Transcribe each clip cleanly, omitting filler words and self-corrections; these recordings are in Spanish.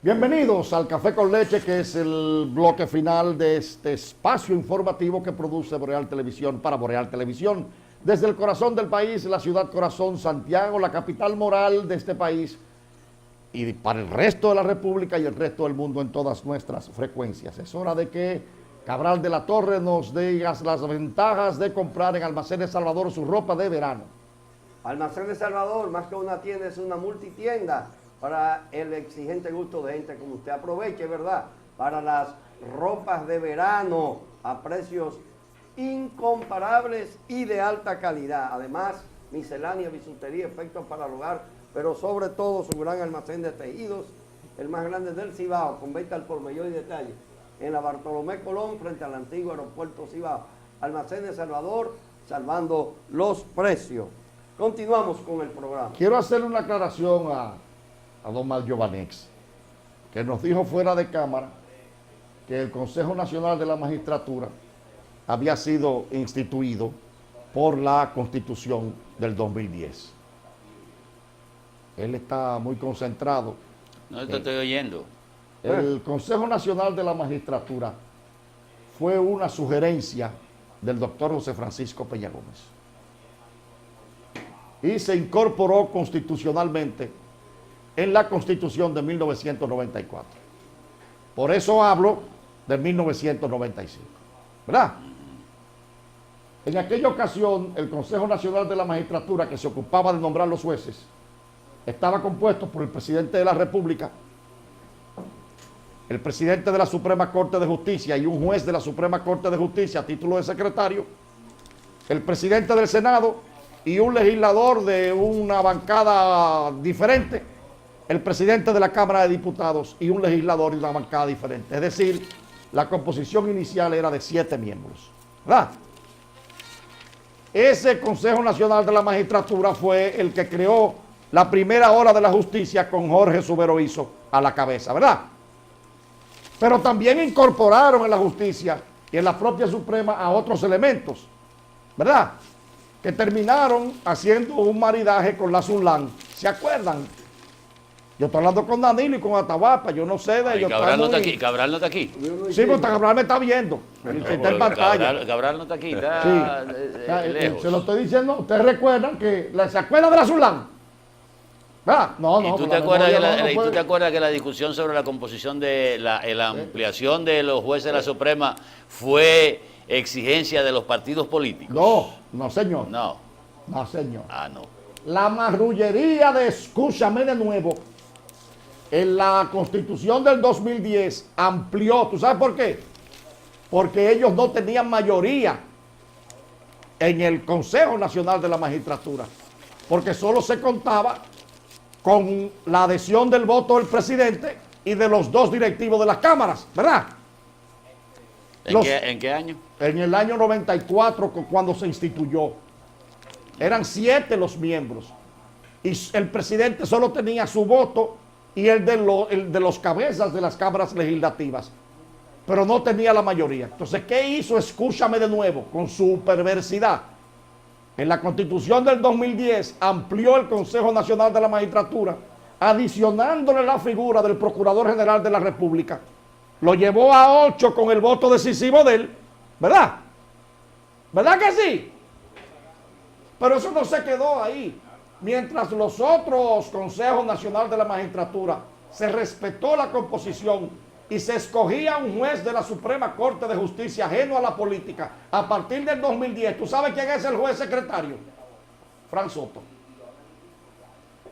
Bienvenidos al Café con Leche, que es el bloque final de este espacio informativo que produce Boreal Televisión para Boreal Televisión. Desde el corazón del país, la ciudad corazón, Santiago, la capital moral de este país, y para el resto de la República y el resto del mundo en todas nuestras frecuencias. Es hora de que Cabral de la Torre nos diga las ventajas de comprar en Almacenes Salvador su ropa de verano. Almacenes Salvador, más que una tienda, es una multitienda para el exigente gusto de gente como usted. Aproveche, ¿verdad?, para las ropas de verano a precios incomparables y de alta calidad. Además, miscelánea, bisutería, efectos para el hogar, pero sobre todo su gran almacén de tejidos, el más grande del Cibao, con venta al por mayor y detalle, en la Bartolomé Colón, frente al antiguo aeropuerto Cibao. Almacenes Salvador, salvando los precios. Continuamos con el programa. Quiero hacerle una aclaración a don Mal Giovanex, que nos dijo fuera de cámara que el Consejo Nacional de la Magistratura había sido instituido por la Constitución del 2010. Él está muy concentrado. No te estoy oyendo. El Consejo Nacional de la Magistratura fue una sugerencia del doctor José Francisco Peña Gómez y se incorporó constitucionalmente en la Constitución de 1994. Por eso hablo de 1995, ¿verdad? En aquella ocasión, el Consejo Nacional de la Magistratura, que se ocupaba de nombrar los jueces, estaba compuesto por el presidente de la República, el presidente de la Suprema Corte de Justicia y un juez de la Suprema Corte de Justicia a título de secretario, el presidente del Senado y un legislador de una bancada diferente, el presidente de la Cámara de Diputados y un legislador de una bancada diferente. Es decir, la composición inicial era de 7 miembros, ¿verdad? Ese Consejo Nacional de la Magistratura fue el que creó la primera hora de la justicia con Jorge Suberoizo a la cabeza, ¿verdad? Pero también incorporaron en la justicia y en la propia Suprema a otros elementos, ¿verdad?, que terminaron haciendo un maridaje con la Zulán. ¿Se acuerdan? Yo estoy hablando con Danilo y con Atahualpa, yo no sé de ellos. Cabral no está aquí. Cabral no está aquí. Sí, pero Cabral me está viendo. Está en pantalla. Cabral no está aquí, está lejos. Se lo estoy diciendo. Ustedes recuerdan que se acuerdan de la Zulán. ¿Verdad? No. ¿Y tú te acuerdas que la discusión sobre la composición de la ampliación de los jueces de la Suprema fue exigencia de los partidos políticos? No, señor. No, señor. no. La marrullería de, escúchame de nuevo, en la Constitución del 2010 amplió. ¿Tú sabes por qué? Porque ellos no tenían mayoría en el Consejo Nacional de la Magistratura, porque solo se contaba con la adhesión del voto del presidente y de los 2 directivos de las cámaras, ¿verdad? ¿En qué año? En el año 94, cuando se instituyó. Eran 7 los miembros. Y el presidente solo tenía su voto y el de los cabezas de las cámaras legislativas. Pero no tenía la mayoría. Entonces, ¿qué hizo? Escúchame de nuevo, con su perversidad. En la Constitución del 2010 amplió el Consejo Nacional de la Magistratura, adicionándole la figura del Procurador General de la República. Lo llevó a 8 con el voto decisivo de él, ¿verdad? ¿Verdad que sí? Pero eso no se quedó ahí. Mientras los otros Consejos Nacional de la Magistratura se respetó la composición y se escogía un juez de la Suprema Corte de Justicia ajeno a la política, a partir del 2010, ¿tú sabes quién es el juez secretario? Fran Soto.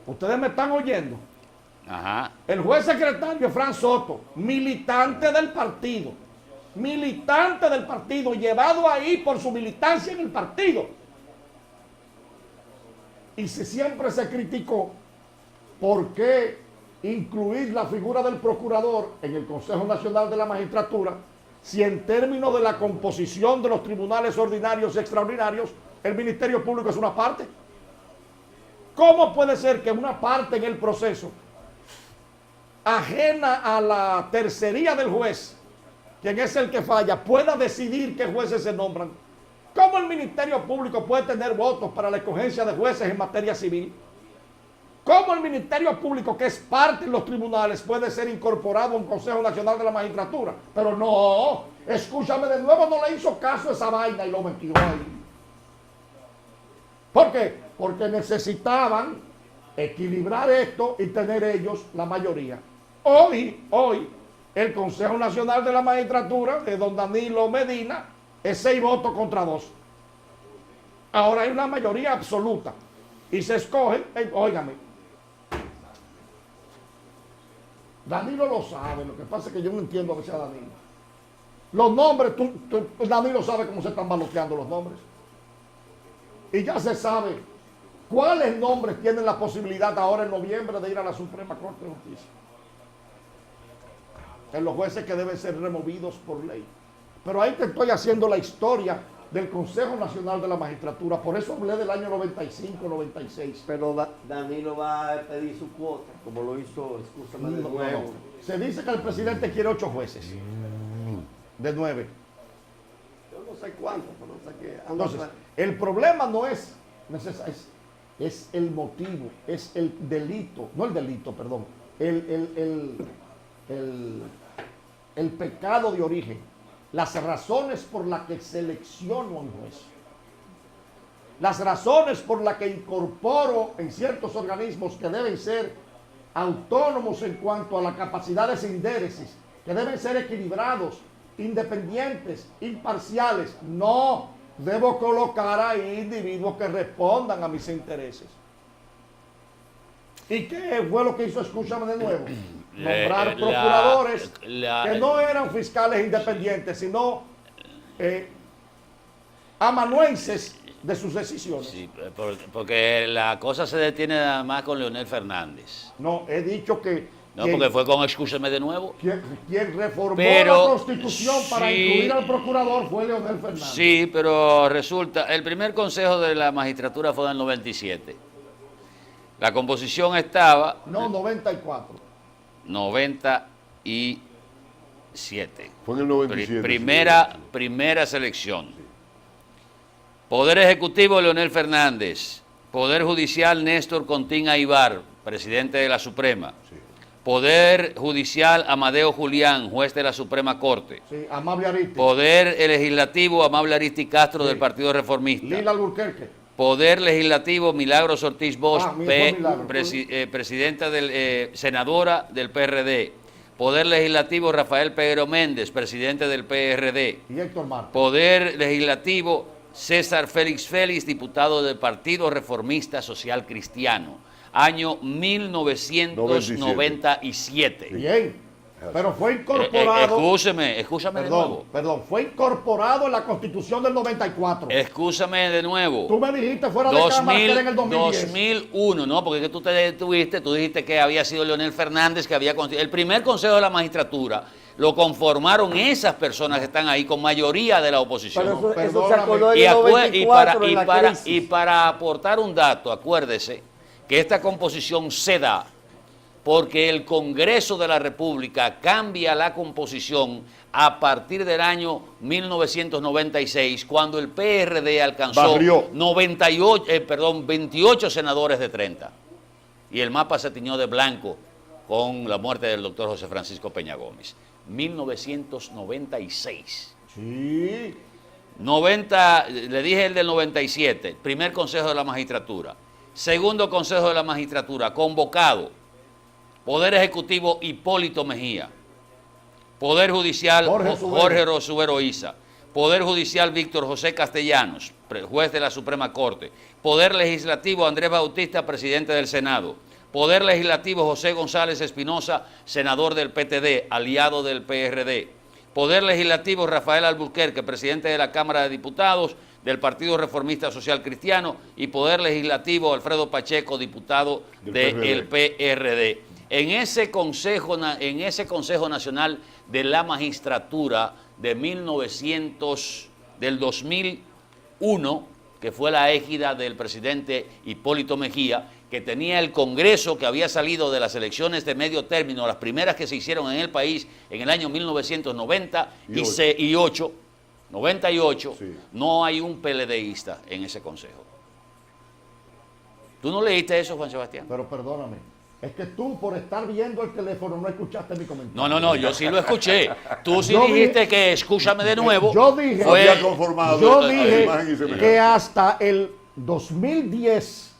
¿Ustedes me están oyendo? Ajá. El juez secretario es Fran Soto, militante del partido, llevado ahí por su militancia en el partido. Y siempre se criticó por qué incluir la figura del procurador en el Consejo Nacional de la Magistratura si en términos de la composición de los tribunales ordinarios y extraordinarios el Ministerio Público es una parte. ¿Cómo puede ser que una parte en el proceso, ajena a la tercería del juez, quien es el que falla, pueda decidir qué jueces se nombran? ¿Cómo el Ministerio Público puede tener votos para la escogencia de jueces en materia civil? ¿Cómo el Ministerio Público, que es parte de los tribunales, puede ser incorporado a un Consejo Nacional de la Magistratura? Pero no, escúchame de nuevo, no le hizo caso a esa vaina y lo metió ahí. ¿Por qué? Porque necesitaban equilibrar esto y tener ellos la mayoría. Hoy, el Consejo Nacional de la Magistratura de don Danilo Medina es 6 votos contra 2. Ahora hay una mayoría absoluta y se escoge, óigame, Danilo lo sabe, lo que pasa es que yo no entiendo que sea Danilo. Los nombres, Danilo sabe cómo se están baloteando los nombres. Y ya se sabe cuáles nombres tienen la posibilidad ahora en noviembre de ir a la Suprema Corte de Justicia. En los jueces que deben ser removidos por ley. Pero ahí te estoy haciendo la historia del Consejo Nacional de la Magistratura. Por eso hablé del año 95, 96. Pero Danilo va a pedir su cuota, como lo hizo, escúchame de nuevo. No. Se dice que el presidente quiere 8 jueces. De 9. Yo no sé cuánto, pero no sé qué. Entonces, el problema no es necesario, es el motivo, es el delito, no el delito, perdón, el pecado de origen, las razones por las que selecciono a un juez, las razones por las que incorporo en ciertos organismos que deben ser autónomos en cuanto a la capacidad de sindéresis, que deben ser equilibrados, independientes, imparciales. No, debo colocar ahí individuos que respondan a mis intereses. ¿Y qué fue lo que hizo? Escúchame de nuevo. Nombrar procuradores que no eran fiscales independientes, sino amanuenses de sus decisiones. Sí, porque la cosa se detiene nada más con Leonel Fernández. No, he dicho que... No, porque fue con escúchame de nuevo. Quien reformó la Constitución para incluir al procurador fue Leonel Fernández. Sí, pero resulta, el primer consejo de la magistratura fue en el 97. La composición estaba... No, 94. 97. Fue en el 97. Primera selección. Poder Ejecutivo, Leonel Fernández. Poder Judicial, Néstor Contín Aybar, presidente de la Suprema. Sí. Poder Judicial, Amadeo Julián, juez de la Suprema Corte. Sí, Amable Aristi. Poder Legislativo, Amable Aristi Castro, Sí. del Partido Reformista. Lila Alburquerque. Poder Legislativo, Milagros Ortiz Bosch, presidenta senadora del PRD. Poder Legislativo, Rafael Peguero Méndez, presidente del PRD. Y Héctor Marte. Poder Legislativo, César Félix, diputado del Partido Reformista Social Cristiano. Año 1997. Bien. Pero fue incorporado... Escúchame de nuevo. Perdón, fue incorporado en la Constitución del 94. Escúchame de nuevo. Tú me dijiste fuera de cámara que era en el 2010. 2001, ¿no? Porque tú te detuviste, tú dijiste que había sido Leonel Fernández, que había... El primer Consejo de la Magistratura lo conformaron esas personas que están ahí con mayoría de la oposición. Pero eso se Perdóname. acordó en el 94 en la crisis. Y para aportar un dato, acuérdese que esta composición se da porque el Congreso de la República cambia la composición a partir del año 1996, cuando el PRD alcanzó 28 senadores de 30. Y el mapa se tiñó de blanco con la muerte del doctor José Francisco Peña Gómez. 1996. Sí. 90, le dije el del 97, primer Consejo de la Magistratura. Segundo Consejo de la Magistratura, convocado. Poder Ejecutivo, Hipólito Mejía. Poder Judicial, Jorge Rosubero Isa. Poder Judicial, Víctor José Castellanos, juez de la Suprema Corte. Poder Legislativo, Andrés Bautista, presidente del Senado. Poder Legislativo, José González Espinosa, senador del PTD, aliado del PRD. Poder Legislativo, Rafael Alburquerque, presidente de la Cámara de Diputados del Partido Reformista Social Cristiano. Y Poder Legislativo, Alfredo Pacheco, diputado del PRD. En ese Consejo Nacional de la Magistratura del 2001, que fue la égida del presidente Hipólito Mejía, que tenía el Congreso que había salido de las elecciones de medio término, las primeras que se hicieron en el país en el año 1998, sí. no hay un PLDista en ese consejo. ¿Tú no leíste eso, Juan Sebastián? Pero perdóname, es que tú por estar viendo el teléfono no escuchaste mi comentario. No, yo sí lo escuché. Tú sí Yo dijiste que escúchame de nuevo. Yo dije, Fue- Había conformado yo la dije imagen y semejanza. que hasta el 2010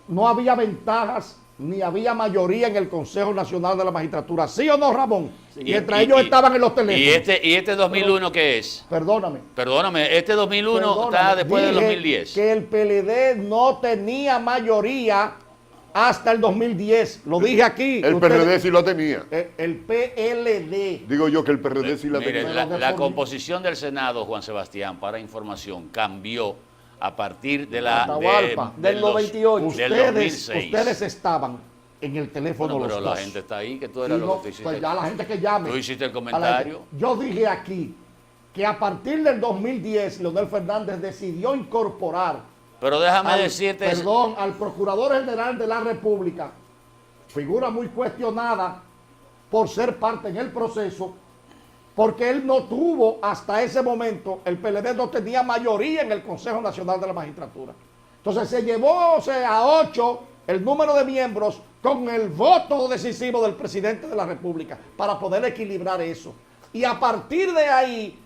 no había ventajas ni había mayoría en el Consejo Nacional de la Magistratura. ¿Sí o no, Ramón? Mientras ellos estaban en los teléfonos. ¿Y este 2001 qué es? Perdóname. Perdóname, este 2001 Perdóname, está después del dije 2010. que el PLD no tenía mayoría hasta el 2010. Lo dije aquí. El Ustedes- PRD sí lo tenía. El PLD. Digo yo que el PRD sí la Mire, tenía. la composición del Senado, Juan Sebastián, para información, cambió a partir de la Atahualpa, del 98. del Ustedes 2006. estaban en el teléfono Bueno, pero los la dos. gente está ahí, que tú Y eras no, lo que tú hiciste. pues ya la gente que llame. Tú hiciste el A la gente. comentario. Yo dije aquí que a partir del 2010 Leonel Fernández decidió incorporar Pero déjame al, decirte... perdón, al Procurador General de la República, figura muy cuestionada por ser parte en el proceso, porque él no tuvo hasta ese momento, el PLD no tenía mayoría en el Consejo Nacional de la Magistratura. Entonces se llevó a 8 el número de miembros con el voto decisivo del presidente de la República para poder equilibrar eso. Y a partir de ahí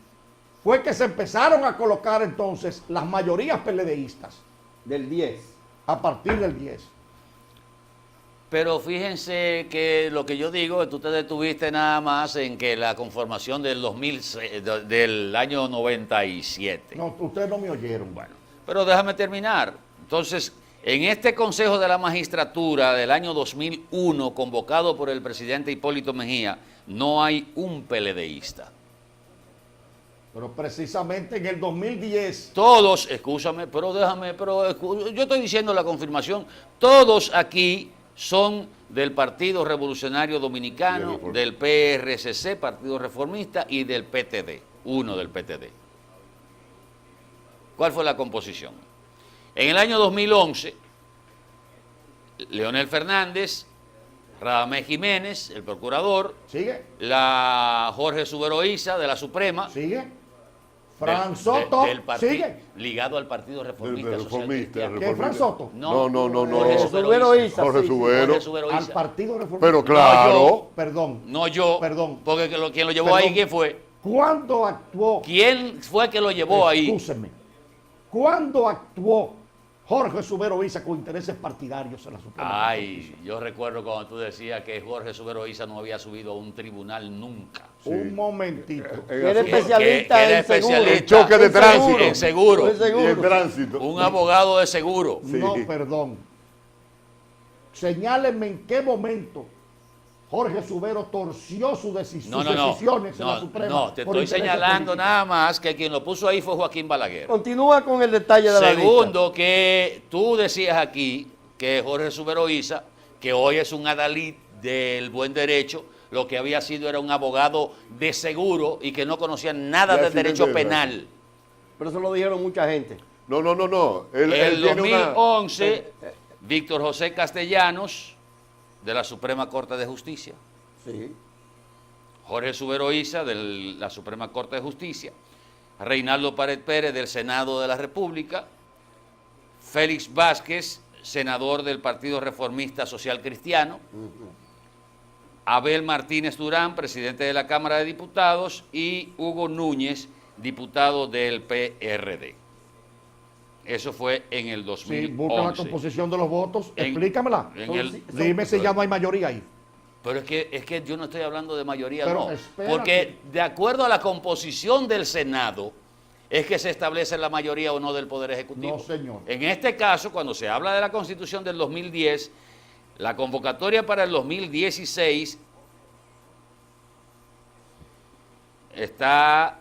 fue que se empezaron a colocar entonces las mayorías PLDistas. Del 10. A partir del 10. Pero fíjense que lo que yo digo es que tú te detuviste nada más en que la conformación del 2006, del año 97. No, ustedes no me oyeron. Bueno, pero déjame terminar. Entonces, en este Consejo de la Magistratura del año 2001, convocado por el presidente Hipólito Mejía, no hay un PLDista. Pero precisamente en el 2010, Todos, escúchame, yo estoy diciendo la confirmación, todos aquí son del Partido Revolucionario Dominicano, del PRCC, Partido Reformista, y del PTD, uno del PTD. ¿Cuál fue la composición? En el año 2011, Leonel Fernández, Radamés Jiménez, el procurador, sigue, la Jorge Suberoiza de la Suprema, sigue. Fran Soto, del partido, sigue. ligado al Partido Reformista Del Social reformista, Cristiano. ¿Qué es Fran Soto? No. Jorge Suberoiza, Suberoiza. Jorge sí, Subero. Jorge Suberoiza. Al Partido Reformista. Pero claro. No, yo. Perdón. No yo, Perdón. porque quien lo llevó Perdón. ahí, ¿quién fue? ¿Cuándo actuó? ¿Quién fue que lo llevó ahí? Excúseme. ¿Cuándo actuó Jorge Suberoiza con intereses partidarios en la Suprema Corte de Ay, Justicia? yo recuerdo cuando tú decías que Jorge Suberoiza no había subido a un tribunal nunca. Un momentito. Era así. especialista que era en seguro. especialista En choque de En tránsito. seguro. En seguro. En seguro. Y el tránsito. Un abogado de seguro. Sí. No, perdón. Señálenme en qué momento Jorge Subero torció sus No, decisiones en la Suprema. no, te por estoy intereses señalando políticos. nada más que quien lo puso ahí fue Joaquín Balaguer. Continúa con el detalle de la lista. Segundo, que tú decías aquí que Jorge Suberoiza, que hoy es un adalid del buen derecho, lo que había sido era un abogado de seguro y que no conocía nada De de accidente derecho de penal. Pero eso lo dijeron mucha gente. No. Él El tiene una- 2011, Víctor José Castellanos, de la Suprema Corte de Justicia. Sí. Jorge Suberoiza, de la Suprema Corte de Justicia. Reinaldo Pared Pérez, del Senado de la República. Félix Vázquez, senador del Partido Reformista Social Cristiano. Abel Martínez Durán, presidente de la Cámara de Diputados. Y Hugo Núñez, diputado del PRD. Eso fue en el Sí, 2011. busca la composición de los votos. En- Explícamela. en el- Dime si ya no hay mayoría ahí. Pero es que yo no estoy hablando de mayoría, Pero no. espérate. Porque de acuerdo a la composición del Senado, es que se establece la mayoría o no del Poder Ejecutivo. No, señor. En este caso, cuando se habla de la Constitución del 2010, la convocatoria para el 2016 está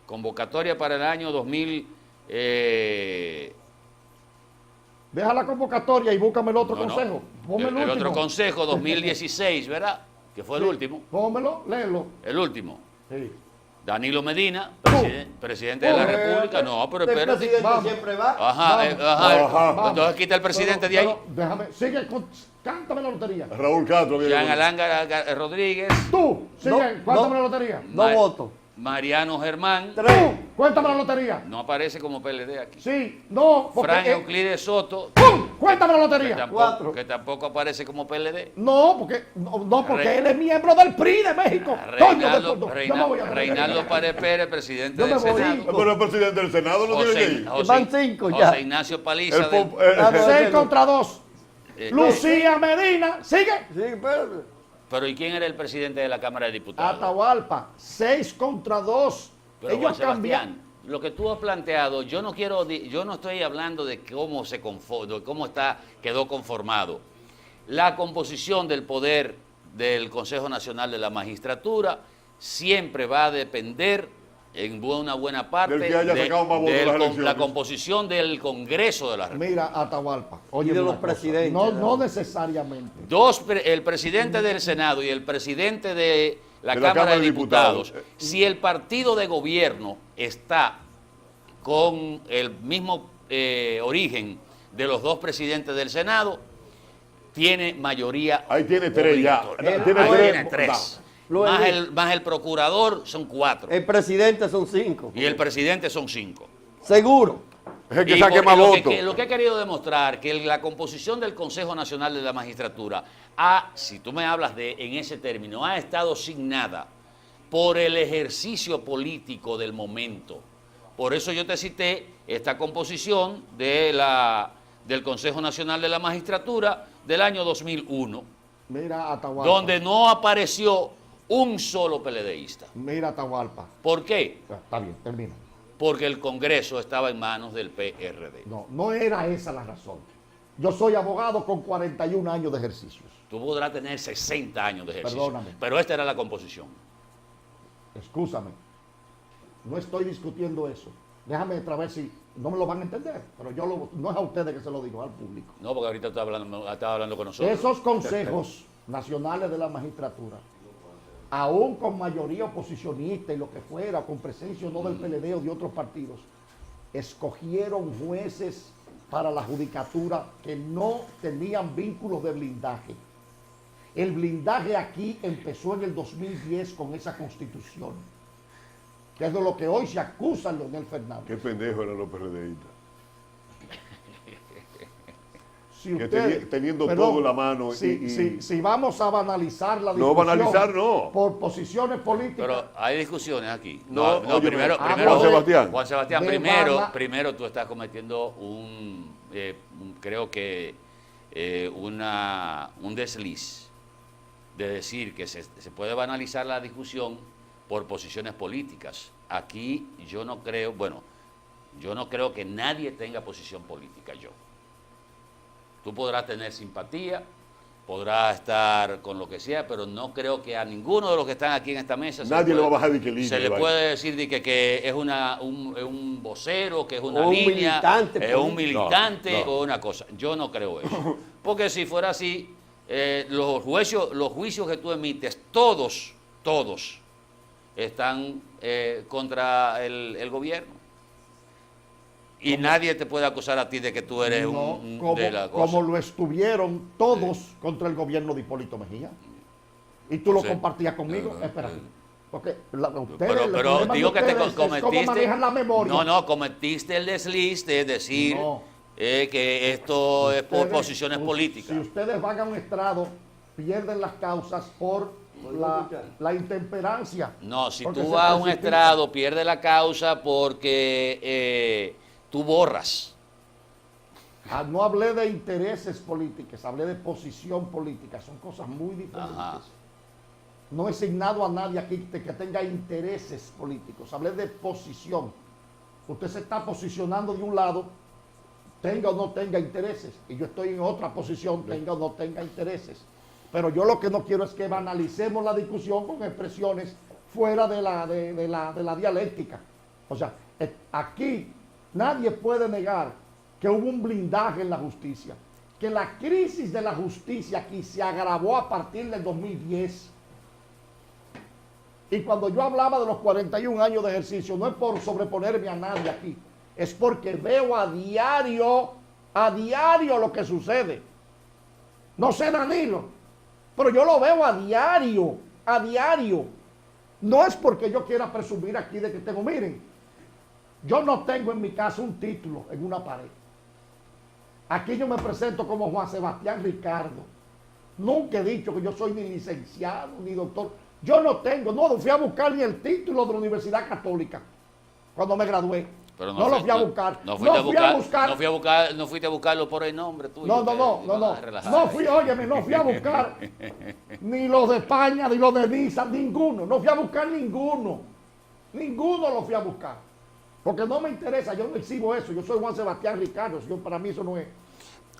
convocatoria para el año 2000. Deja la convocatoria y búscame el otro No, no. consejo. Ponme el El último. otro consejo 2016, ¿verdad? Que fue el último. Pónmelo, léelo. El último. Sí. Danilo Medina, Tú. presidente de la República. No, pero El espérate. presidente Vamos. siempre va. Ajá, Vamos. Ajá. Entonces quita el presidente de ahí. Pero déjame, sigue, cántame la lotería. Raúl Castro. viene Jean con- Alain Rodríguez, Tú, sigue, No, cuántame no. la lotería. No voto. Mariano Germán, 3. Cuéntame la lotería. No aparece como PLD aquí. Sí, no, porque... Fran Euclides Soto, ¡Pum! Cuéntame la que lotería. tampoco, que tampoco aparece como PLD. No, porque él es miembro del PRI de México. Reinaldo Pared Pérez, presidente Yo me del voy. Senado. Pero el presidente del Senado no tiene que ir. Van 5 ya. José Ignacio Paliza. El del- pop- 6 contra 2. eh, Lucía Medina, sigue. Sí, espérate. pero ¿y quién era el presidente de la Cámara de Diputados? Atahualpa, 6 contra 2. Pero Ellos Juan cambian. Sebastián, lo que tú has planteado, yo no estoy hablando de cómo quedó conformado. La composición del poder del Consejo Nacional de la Magistratura siempre va a depender en una buena parte Del que haya sacado más votos en las elecciones. la composición del Congreso de la República. Mira, Atahualpa. Oye, Y de una los cosa, presidentes, No, ¿no? no necesariamente. El presidente del Senado y el presidente de la Cámara de Diputados, si el partido de gobierno está con el mismo origen de los dos presidentes del Senado, tiene mayoría. Ahí tiene 3 ya. obligatoria. Tiene Ahí tres. tiene 3. Luego- Más el procurador son 4. El presidente son 5. Y el presidente son 5. Seguro. Es el que Y saque porque más lo votos. lo que he querido demostrar, que la composición del Consejo Nacional de la Magistratura, si tú me hablas en ese término, ha estado signada por el ejercicio político del momento. Por eso yo te cité esta composición del Consejo Nacional de la Magistratura del año 2001, Mira, Atahualpa. donde no apareció un solo PLDista. Mira, Atahualpa. ¿Por qué? Está bien, termina. Porque el Congreso estaba en manos del PRD. No, no era esa la razón. Yo soy abogado con 41 años de ejercicios. Tú podrás tener 60 años de ejercicio. Perdóname. Pero esta era la composición. Excúsame. No estoy discutiendo eso. Déjame otra vez si no me lo van a entender. Pero no es a ustedes que se lo digo, al público. No, porque ahorita estaba hablando con nosotros. Esos consejos nacionales de la magistratura, aún con mayoría oposicionista y lo que fuera, con presencia o no del PLD o de otros partidos, escogieron jueces para la judicatura que no tenían vínculos de blindaje. El blindaje aquí empezó en el 2010 con esa constitución, que es de lo que hoy se acusa a Leonel Fernández. Qué pendejo eran los PRDistas. Si Que usted- teniendo perdón, todo en la mano si vamos a banalizar la No, discusión banalizar no. por posiciones políticas, Pero hay discusiones aquí. No, óyeme, primero, Juan Sebastián. Juan Sebastián, De primero, barra- primero tú estás cometiendo creo que un desliz de decir que se puede banalizar la discusión por posiciones políticas. Aquí yo no creo que nadie tenga posición política yo. Tú podrás tener simpatía, podrás estar con lo que sea, pero no creo que a ninguno de los que están aquí en esta mesa Nadie le va a bajar de que línea, se le vaya. puede decir de que es un vocero, que es una O un línea, militante es un político. militante No. o una cosa. Yo no creo eso. Porque si fuera así, los juicios que tú emites, todos están contra el gobierno. Y nadie te puede acusar a ti de que tú eres no, de la cosa. como lo estuvieron todos contra el gobierno de Hipólito Mejía. Y tú lo Sí. compartías conmigo. Espérate. Porque ustedes, Pero el problema de digo que te ustedes es cómo cometiste. manejan la memoria. No, cometiste el desliz de decir No. que esto es por Ustedes- posiciones si políticas. ustedes van a un estrado, pierden las causas por la intemperancia. No, si Porque tú se vas a un precipitan. estrado, pierdes la causa porque tú borras. No hablé de intereses políticos, hablé de posición política. Son cosas muy diferentes. Ajá. No he signado a nadie aquí que tenga intereses políticos. Hablé de posición. Usted se está posicionando de un lado, tenga o no tenga intereses. Y yo estoy en otra posición, tenga o no tenga intereses. Pero yo lo que no quiero es que banalicemos la discusión con expresiones fuera de la dialéctica. O sea, aquí nadie puede negar que hubo un blindaje en la justicia. Que la crisis de la justicia aquí se agravó a partir del 2010. Y cuando yo hablaba de los 41 años de ejercicio, no es por sobreponerme a nadie aquí, es porque veo a diario lo que sucede. No sé, Danilo, pero yo lo veo a diario. No es porque yo quiera presumir aquí de que tengo, miren, Yo no tengo en mi casa un título en una pared. Aquí yo me presento como Juan Sebastián Ricardo. Nunca he dicho que yo soy ni licenciado ni doctor. Yo no tengo, no fui a buscar ni el título de la Universidad Católica cuando me gradué. Pero no lo fui a buscar. No fuiste a buscarlo por el nombre tuyo. No fui, óyeme, no fui a buscar ni los de España, ni los de Niza, ninguno. No fui a buscar ninguno. Ninguno lo fui a buscar. Porque no me interesa, yo no exhibo eso. Yo soy Juan Sebastián Ricardo. Para mí eso no es.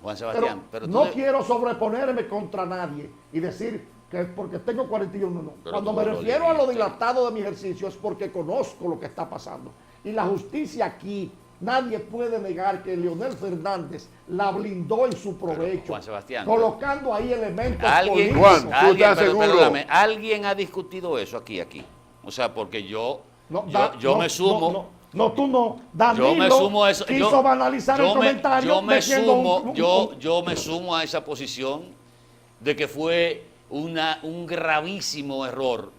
Juan Sebastián, pero no quiero sobreponerme contra nadie y decir que es porque tengo 41, no. Cuando me refiero a lo dilatado de mi ejercicio es porque conozco lo que está pasando. Y la justicia aquí, nadie puede negar que Leonel Fernández la blindó en su provecho. Juan Sebastián, colocando ahí elementos políticos. Juan, ¿tú estás seguro? Perdóname, ¿alguien ha discutido eso aquí? O sea, porque yo me sumo... No, tú no. Danilo yo me sumo a eso. Quiso banalizar el comentario. Yo me sumo a esa posición de que fue un gravísimo error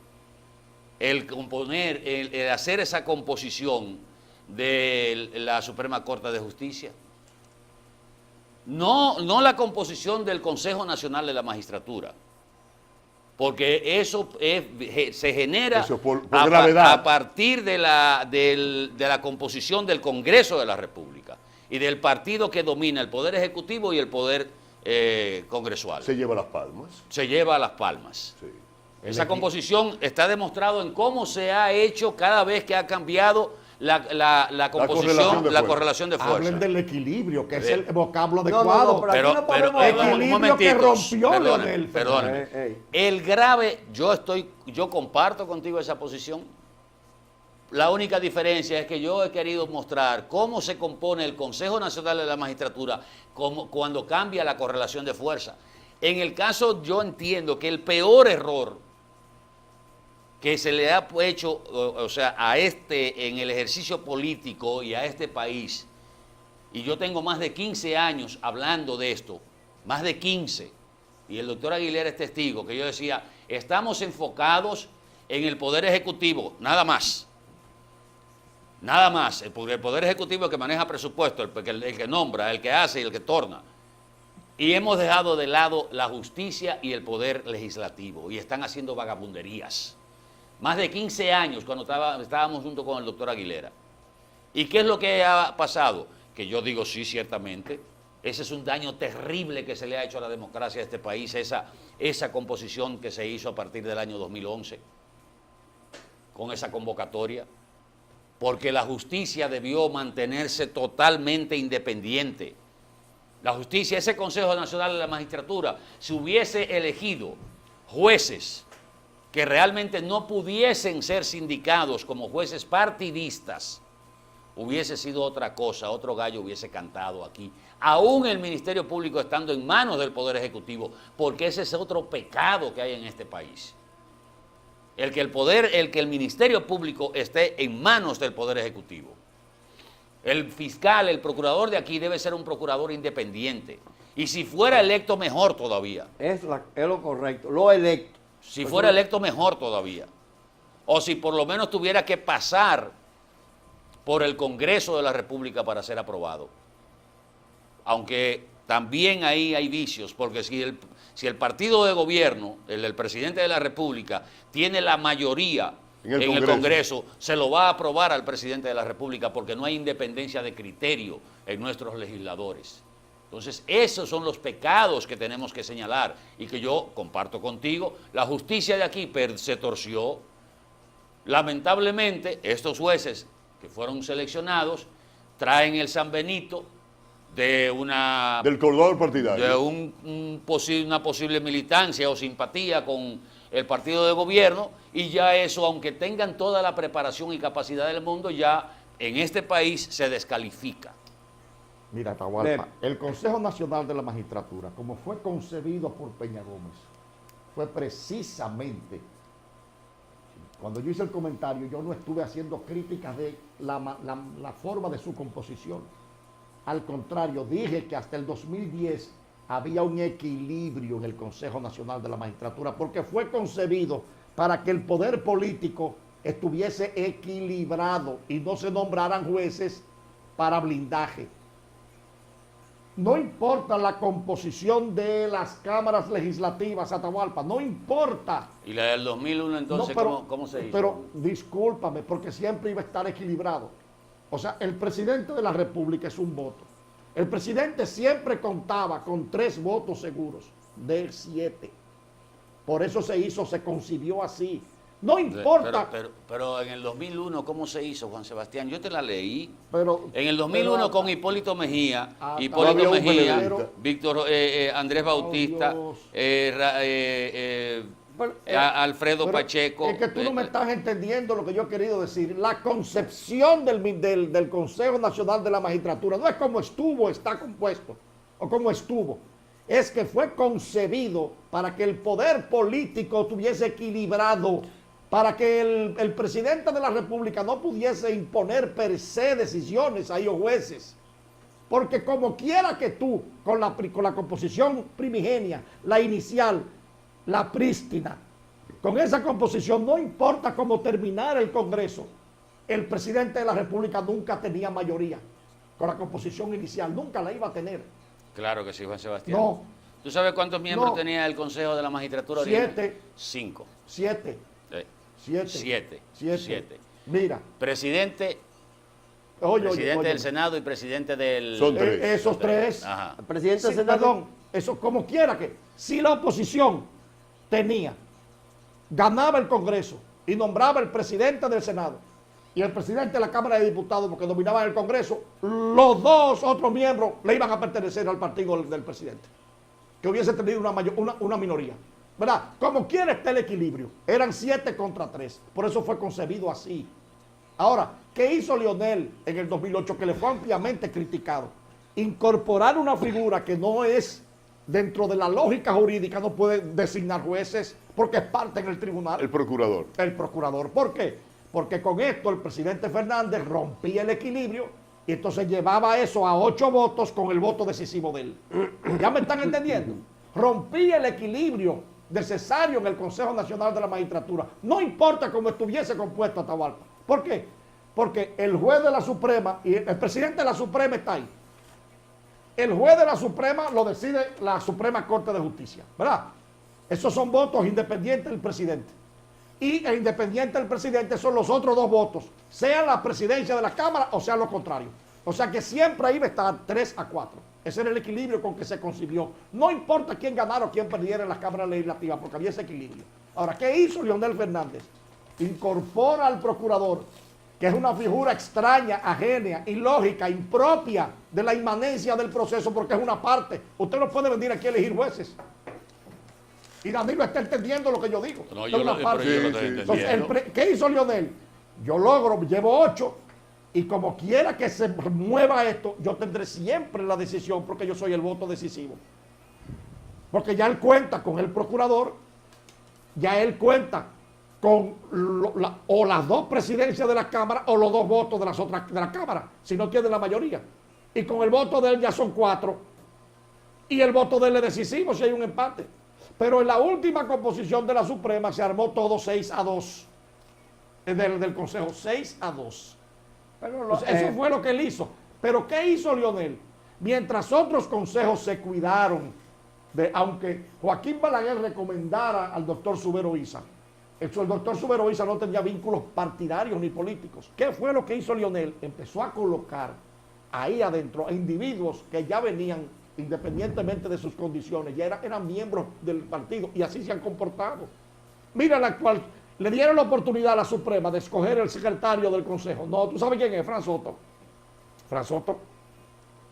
el hacer esa composición de la Suprema Corte de Justicia. No la composición del Consejo Nacional de la Magistratura. Porque eso se genera por gravedad. A partir de la composición del Congreso de la República y del partido que domina el Poder Ejecutivo y el Poder Congresual. Se lleva las palmas. Se lleva las palmas. Sí. Esa composición está demostrado en cómo se ha hecho cada vez que ha cambiado la composición, la correlación de fuerza. Hablen del equilibrio, que es el vocablo No, adecuado. Pero equilibrio que rompió Leonel. Perdóname. El grave, yo comparto contigo esa posición. La única diferencia es que yo he querido mostrar cómo se compone el Consejo Nacional de la Magistratura cuando cambia la correlación de fuerza. En el caso, yo entiendo que el peor error que se le ha hecho, o sea, en el ejercicio político y a este país, y yo tengo más de 15 años hablando de esto, más de 15, y el doctor Aguilera es testigo, que yo decía, estamos enfocados en el Poder Ejecutivo, nada más, porque el Poder Ejecutivo es el que maneja presupuesto, el que nombra, el que hace y el que torna, y hemos dejado de lado la justicia y el Poder Legislativo, y están haciendo vagabunderías. Más de 15 años cuando estábamos junto con el doctor Aguilera. ¿Y qué es lo que ha pasado? Que yo digo sí, ciertamente. Ese es un daño terrible que se le ha hecho a la democracia de este país, esa composición que se hizo a partir del año 2011, con esa convocatoria, porque la justicia debió mantenerse totalmente independiente. La justicia, ese Consejo Nacional de la Magistratura, si hubiese elegido jueces que realmente no pudiesen ser sindicados como jueces partidistas, hubiese sido otra cosa, otro gallo hubiese cantado aquí. Aún el Ministerio Público estando en manos del Poder Ejecutivo, porque ese es otro pecado que hay en este país. El que el Ministerio Público esté en manos del Poder Ejecutivo. El fiscal, el procurador de aquí debe ser un procurador independiente. Y si fuera electo, mejor todavía. Es lo correcto, lo electo. Si fuera electo, mejor todavía. O si por lo menos tuviera que pasar por el Congreso de la República para ser aprobado. Aunque también ahí hay vicios, porque si el partido de gobierno, el del presidente de la República, tiene la mayoría en el Congreso, se lo va a aprobar al presidente de la República porque no hay independencia de criterio en nuestros legisladores. Entonces, esos son los pecados que tenemos que señalar y que yo comparto contigo. La justicia de aquí se torció. Lamentablemente, estos jueces que fueron seleccionados traen el San Benito del cordón partidario, de una posible militancia o simpatía con el partido de gobierno, y ya eso, aunque tengan toda la preparación y capacidad del mundo, ya en este país se descalifica. Mira, Atahualpa, el Consejo Nacional de la Magistratura, como fue concebido por Peña Gómez, fue precisamente, cuando yo hice el comentario, yo no estuve haciendo críticas de la forma de su composición. Al contrario, dije que hasta el 2010 había un equilibrio en el Consejo Nacional de la Magistratura, porque fue concebido para que el poder político estuviese equilibrado y no se nombraran jueces para blindaje. No importa la composición de las cámaras legislativas, Atahualpa, no importa. ¿Y la del 2001 entonces cómo se hizo? Pero discúlpame, porque siempre iba a estar equilibrado. O sea, el presidente de la República es un voto. El presidente siempre contaba con 3 votos seguros, de 7. Por eso se concibió así. No importa. Pero en el 2001, ¿cómo se hizo, Juan Sebastián? Yo te la leí. Pero, en el 2001 con Hipólito Mejía, Víctor Andrés Bautista, Alfredo Pacheco. Es que tú no me estás entendiendo lo que yo he querido decir. La concepción del Consejo Nacional de la Magistratura no es como está compuesto o como estuvo. Es que fue concebido para que el poder político estuviese equilibrado, para que el presidente de la República no pudiese imponer per se decisiones a ellos jueces. Porque como quiera que tú, con la composición primigenia, la inicial, la prístina, con esa composición, no importa cómo terminara el Congreso, el presidente de la República nunca tenía mayoría. Con la composición inicial, nunca la iba a tener. Claro que sí, Juan Sebastián. No. ¿Tú sabes cuántos miembros tenía el Consejo de la Magistratura? 7. 5. 7. 7. Mira. Presidente del Senado y presidente del... Son 3. Esos 3. Ajá. El presidente del Senado. Perdón, eso como quiera que... Si la oposición ganaba el Congreso y nombraba el presidente del Senado y el presidente de la Cámara de Diputados, porque dominaban el Congreso, los 2 otros miembros le iban a pertenecer al partido del presidente, que hubiese tenido una minoría. ¿Verdad? Como quiera está el equilibrio. Eran 7 contra 3. Por eso fue concebido así. Ahora, ¿qué hizo Leonel en el 2008? Que le fue ampliamente criticado. Incorporar una figura que no es dentro de la lógica jurídica, no puede designar jueces porque es parte en el tribunal. El procurador. El procurador. ¿Por qué? Porque con esto el presidente Fernández rompía el equilibrio y entonces llevaba eso a 8 votos con el voto decisivo de él. ¿Ya me están entendiendo? Rompía el equilibrio necesario en el Consejo Nacional de la Magistratura. No importa cómo estuviese compuesto Atahualpa. ¿Por qué? Porque el juez de la Suprema y el presidente de la Suprema está ahí. El juez de la Suprema lo decide la Suprema Corte de Justicia, ¿verdad? Esos son votos independientes del presidente. Y el independiente del presidente son los otros 2 votos, sea la presidencia de la Cámara o sea lo contrario. O sea que siempre ahí va a estar 3-4. Ese era el equilibrio con que se concibió. No importa quién ganara o quién perdiera en las cámaras legislativas, porque había ese equilibrio. Ahora, ¿qué hizo Leonel Fernández? Incorpora al procurador, que es una figura extraña, ajena, ilógica, impropia de la inmanencia del proceso, porque es una parte. Usted no puede venir aquí a elegir jueces. Y Danilo está entendiendo lo que yo digo. No, yo lo estoy entendiendo. Entonces, ¿qué hizo Leonel? Yo llevo 8, y como quiera que se mueva esto, yo tendré siempre la decisión, porque yo soy el voto decisivo. Porque ya él cuenta con el procurador, ya él cuenta con o las 2 presidencias de la Cámara o los 2 votos de las otras de la Cámara, si no tiene la mayoría. Y con el voto de él ya son 4. Y el voto de él es decisivo si hay un empate. Pero en la última composición de la Suprema se armó todo 6-2. Del Consejo, 6-2. Pero eso fue lo que él hizo. Pero ¿qué hizo Leonel? Mientras otros consejos se cuidaron, aunque Joaquín Balaguer recomendara al doctor Subero Isa, el doctor Subero Isa no tenía vínculos partidarios ni políticos. ¿Qué fue lo que hizo Leonel? Empezó a colocar ahí adentro a individuos que ya venían, independientemente de sus condiciones, ya eran miembros del partido y así se han comportado. Mira la actual. Le dieron la oportunidad a la Suprema de escoger el secretario del Consejo. No, ¿tú sabes quién es? Fran Soto. Fran Soto.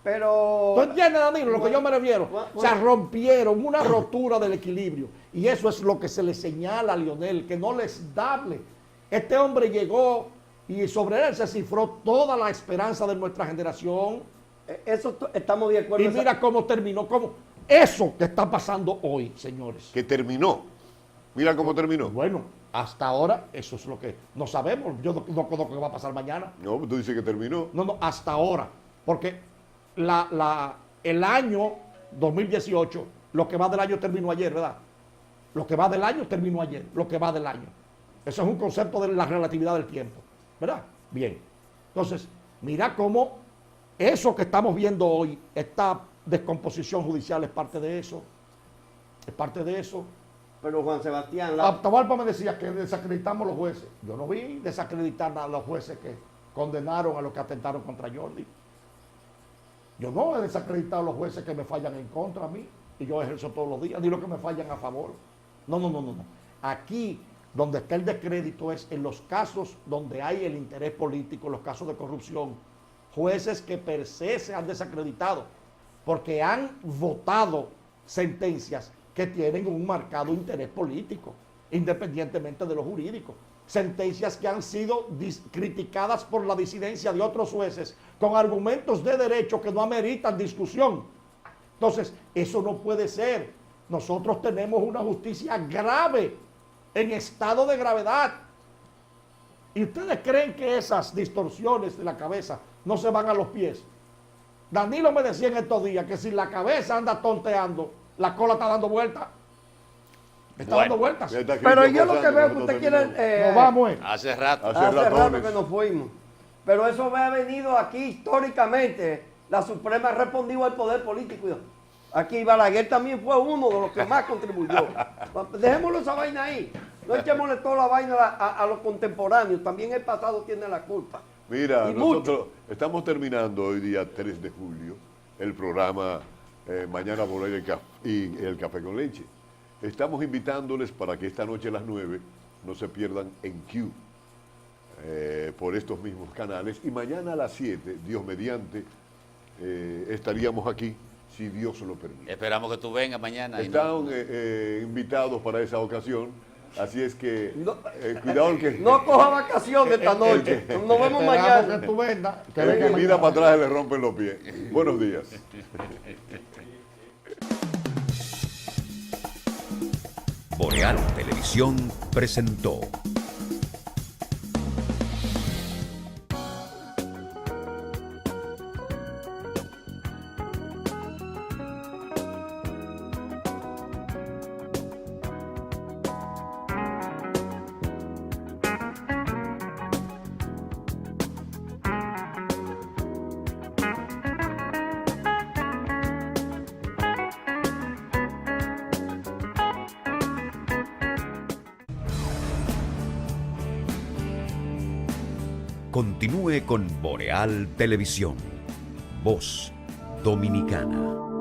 Pero... ¿Tú entiendes, Danilo, lo que yo me refiero? O sea, rompieron una rotura del equilibrio. Y eso es lo que se le señala a Leonel, que no les dable. Este hombre llegó y sobre él se cifró toda la esperanza de nuestra generación. Eso estamos de acuerdo. Y mira cómo terminó, eso que está pasando hoy, señores. Que terminó. Mira cómo terminó. Bueno, hasta ahora eso es lo que no sabemos. Yo no conozco qué va a pasar mañana. No, tú dices que terminó. No, hasta ahora. Porque el año 2018, lo que va del año terminó ayer, ¿verdad? Lo que va del año terminó ayer, lo que va del año. Eso es un concepto de la relatividad del tiempo, ¿verdad? Bien. Entonces, mira cómo eso que estamos viendo hoy, esta descomposición judicial es parte de eso. Es parte de eso. Pero Juan Sebastián, Atahualpa me decía que desacreditamos a los jueces. Yo no vi desacreditar a los jueces que condenaron a los que atentaron contra Jordi. Yo no he desacreditado a los jueces que me fallan en contra a mí, y yo ejerzo todos los días, ni los que me fallan a favor. No. Aquí, donde está el descrédito, es en los casos donde hay el interés político, los casos de corrupción. Jueces que per se se han desacreditado, porque han votado sentencias que tienen un marcado interés político, independientemente de lo jurídico. Sentencias que han sido criticadas por la disidencia de otros jueces con argumentos de derecho que no ameritan discusión. Entonces, eso no puede ser. Nosotros tenemos una justicia grave, en estado de gravedad. ¿Y ustedes creen que esas distorsiones de la cabeza no se van a los pies? Danilo me decía en estos días que si la cabeza anda tonteando, la cola está dando vueltas. Está dando vueltas. pero yo lo que veo que usted quiere... Nos vamos. Hace rato. Hace rato ratones. que nos fuimos. Pero eso me ha venido aquí históricamente. La Suprema ha respondido al poder político. Aquí Balaguer también fue uno de los que más contribuyó. Dejémoslo esa vaina ahí. No echémosle toda la vaina a los contemporáneos. También el pasado tiene la culpa. Mira, Y nosotros estamos terminando hoy día 3 de julio el programa Mañana por el Café con Leche. Estamos invitándoles para que esta noche a las 9 no se pierdan en Q por estos mismos canales. Y mañana a las 7, Dios mediante, estaríamos aquí, si Dios lo permite. Esperamos que tú vengas mañana. Están invitados para esa ocasión, así es que cuidado que... No coja vacaciones esta noche. Nos vemos mañana. Que tú vendas. Que el venga que mira mañana. para atrás le rompen los pies. Buenos días. Boreal Televisión presentó Continúe con Boreal Televisión, voz dominicana.